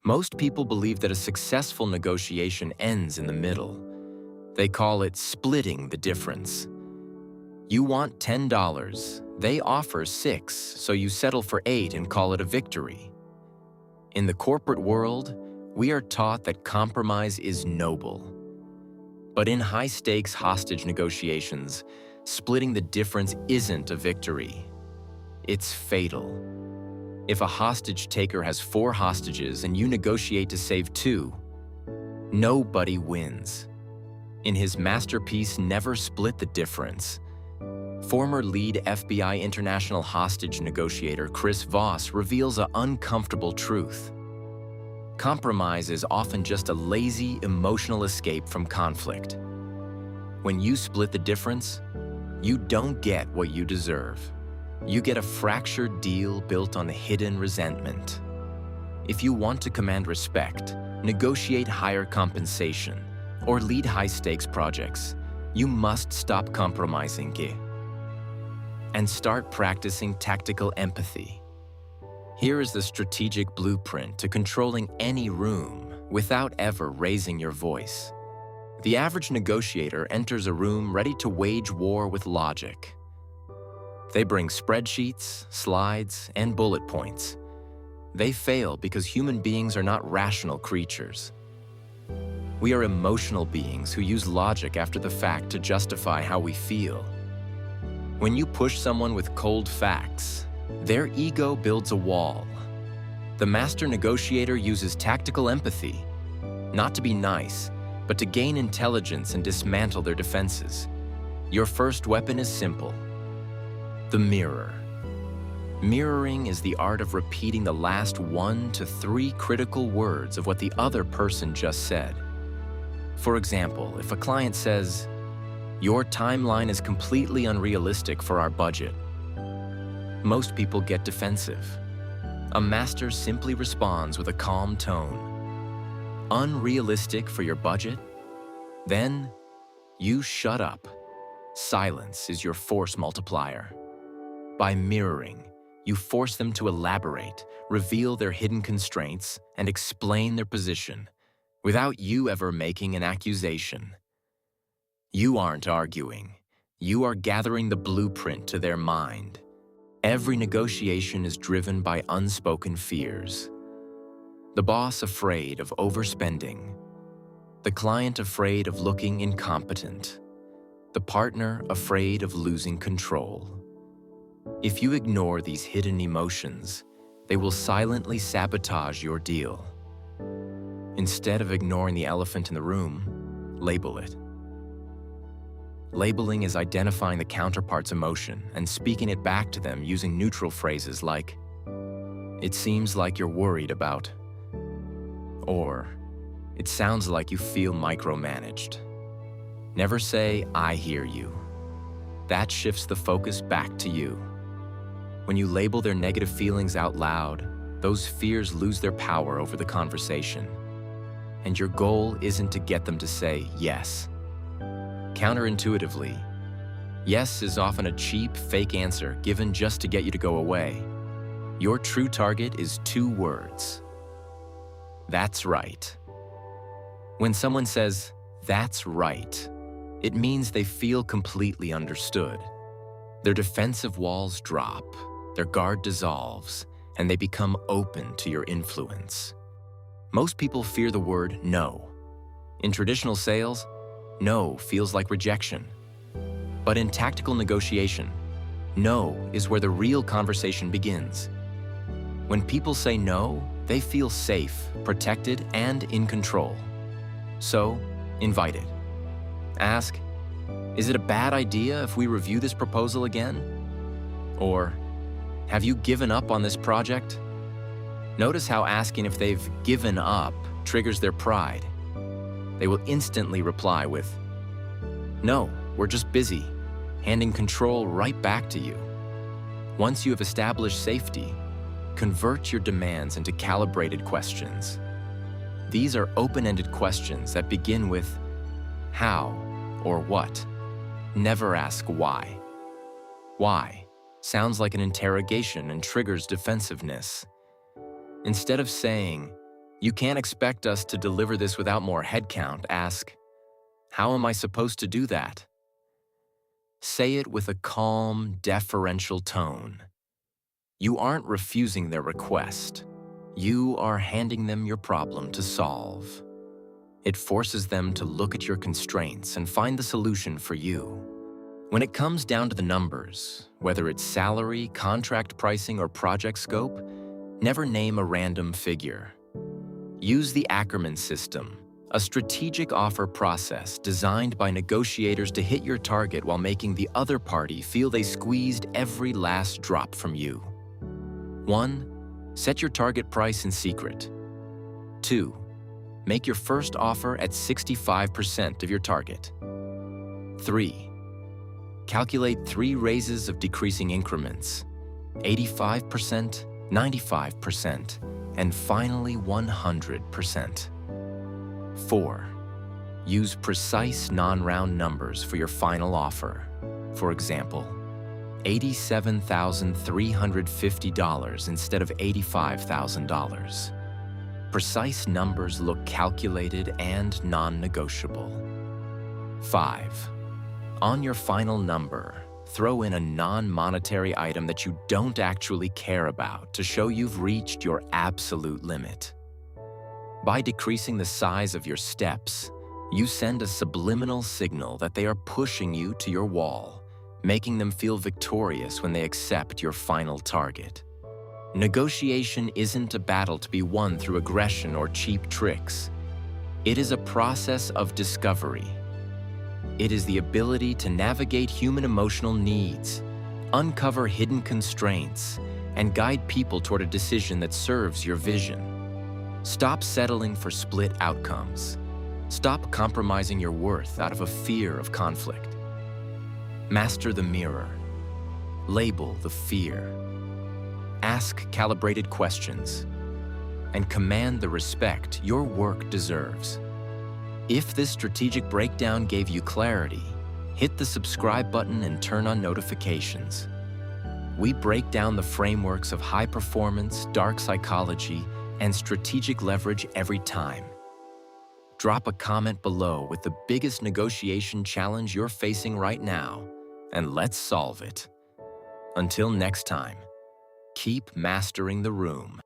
Most people believe that a successful negotiation ends in the middle. They call it splitting the difference. You want $10, they offer $6, so you settle for $8 and call it a victory. In the corporate world, we are taught that compromise is noble. But in high-stakes hostage negotiations, splitting the difference isn't a victory. It's fatal. If a hostage taker has 4 hostages and you negotiate to save 2, nobody wins. In his masterpiece, Never Split the Difference, former lead FBI international hostage negotiator Chris Voss reveals an uncomfortable truth. Compromise is often just a lazy, emotional escape from conflict. When you split the difference, you don't get what you deserve. You get a fractured deal built on hidden resentment. If you want to command respect, negotiate higher compensation, or lead high-stakes projects, you must stop compromising and start practicing tactical empathy. Here is the strategic blueprint to controlling any room without ever raising your voice. The average negotiator enters a room ready to wage war with logic. They bring spreadsheets, slides, and bullet points. They fail because human beings are not rational creatures. We are emotional beings who use logic after the fact to justify how we feel. When you push someone with cold facts, their ego builds a wall. The master negotiator uses tactical empathy, not to be nice, but to gain intelligence and dismantle their defenses. Your first weapon is simple: the mirror. Mirroring is the art of repeating the last 1 to 3 critical words of what the other person just said. For example, if a client says, "Your timeline is completely unrealistic for our budget," most people get defensive. A master simply responds with a calm tone. "Unrealistic for your budget? Then you shut up." Silence is your force multiplier. By mirroring, you force them to elaborate, reveal their hidden constraints, and explain their position without you ever making an accusation. You aren't arguing. You are gathering the blueprint to their mind. Every negotiation is driven by unspoken fears. The boss afraid of overspending. The client afraid of looking incompetent. The partner afraid of losing control. If you ignore these hidden emotions, they will silently sabotage your deal. Instead of ignoring the elephant in the room, label it. Labeling is identifying the counterpart's emotion and speaking it back to them using neutral phrases like, "It seems like you're worried about," or "It sounds like you feel micromanaged." Never say, "I hear you." That shifts the focus back to you. When you label their negative feelings out loud, those fears lose their power over the conversation. And your goal isn't to get them to say yes. Counterintuitively, yes is often a cheap, fake answer given just to get you to go away. Your true target is 2 words. That's right. When someone says, "That's right," it means they feel completely understood. Their defensive walls drop, their guard dissolves, and they become open to your influence. Most people fear the word no. In traditional sales, no feels like rejection. But in tactical negotiation, no is where the real conversation begins. When people say no, they feel safe, protected, and in control. So, invite it. Ask, "Is it a bad idea if we review this proposal again?" Or, "Have you given up on this project?" Notice how asking if they've given up triggers their pride. They will instantly reply with, "No, we're just busy," handing control right back to you. Once you have established safety, convert your demands into calibrated questions. These are open-ended questions that begin with how or what. Never ask why. Why sounds like an interrogation and triggers defensiveness. Instead of saying, You can't expect us to deliver this without more headcount. Ask, how am I supposed to do that? Say it with a calm, deferential tone. You aren't refusing their request. You are handing them your problem to solve. It forces them to look at your constraints and find the solution for you. When it comes down to the numbers, whether it's salary, contract pricing, or project scope, never name a random figure. Use the Ackerman system, a strategic offer process designed by negotiators to hit your target while making the other party feel they squeezed every last drop from you. 1. Set your target price in secret. 2. Make your first offer at 65% of your target. 3. Calculate 3 raises of decreasing increments, 85%, 95%, and finally 100%. 4. Use precise non-round numbers for your final offer. For example, $87,350 instead of $85,000. Precise numbers look calculated and non-negotiable. 5. On your final number, throw in a non-monetary item that you don't actually care about to show you've reached your absolute limit. By decreasing the size of your steps, you send a subliminal signal that they are pushing you to your wall, making them feel victorious when they accept your final target. Negotiation isn't a battle to be won through aggression or cheap tricks. It is a process of discovery. It is the ability to navigate human emotional needs, uncover hidden constraints, and guide people toward a decision that serves your vision. Stop settling for split outcomes. Stop compromising your worth out of a fear of conflict. Master the mirror. Label the fear. Ask calibrated questions. And command the respect your work deserves. If this strategic breakdown gave you clarity, hit the subscribe button and turn on notifications. We break down the frameworks of high performance, dark psychology, and strategic leverage every time. Drop a comment below with the biggest negotiation challenge you're facing right now, and let's solve it. Until next time, keep mastering the room.